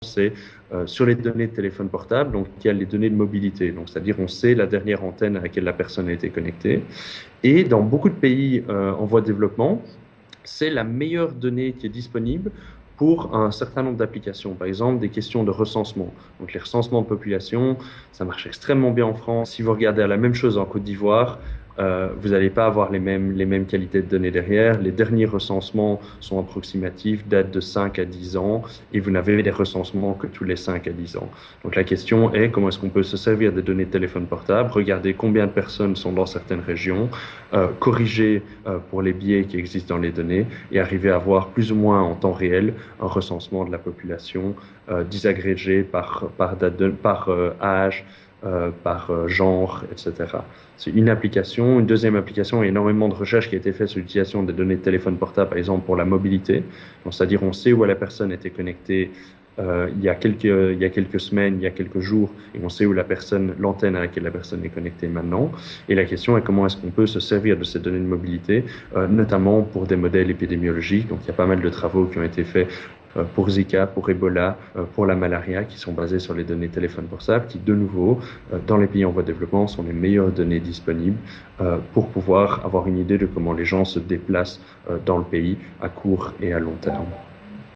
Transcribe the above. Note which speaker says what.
Speaker 1: c'est sur les données de téléphone portable, donc il y a les données de mobilité, donc c'est-à-dire on sait la dernière antenne à laquelle la personne a été connectée. Et dans beaucoup de pays en voie de développement, c'est la meilleure donnée qui est disponible pour un certain nombre d'applications. Par exemple, des questions de recensement. Donc les recensements de population, ça marche extrêmement bien en France. Si vous regardez à la même chose en Côte d'Ivoire, vous n'allez pas avoir les mêmes qualités de données derrière. Les derniers recensements sont approximatifs, datent de 5 à 10 ans, et vous n'avez des recensements que tous les 5 à 10 ans. Donc la question est comment est-ce qu'on peut se servir des données de téléphone portable, regarder combien de personnes sont dans certaines régions, corriger pour les biais qui existent dans les données et arriver à avoir plus ou moins en temps réel un recensement de la population disagrégé par âge, par genre, etc. C'est une application. Une deuxième application, il y a énormément de recherches qui a été faite sur l'utilisation des données de téléphone portable, par exemple pour la mobilité. Donc, c'est-à-dire on sait où la personne était connectée il y a quelques semaines, il y a quelques jours, et on sait où l'antenne à laquelle la personne est connectée maintenant. Et la question est comment est-ce qu'on peut se servir de ces données de mobilité, notamment pour des modèles épidémiologiques. Donc il y a pas mal de travaux qui ont été faits pour Zika, pour Ebola, pour la malaria, qui sont basés sur les données téléphone portable, qui de nouveau, dans les pays en voie de développement, sont les meilleures données disponibles pour pouvoir avoir une idée de comment les gens se déplacent dans le pays à court et à long terme.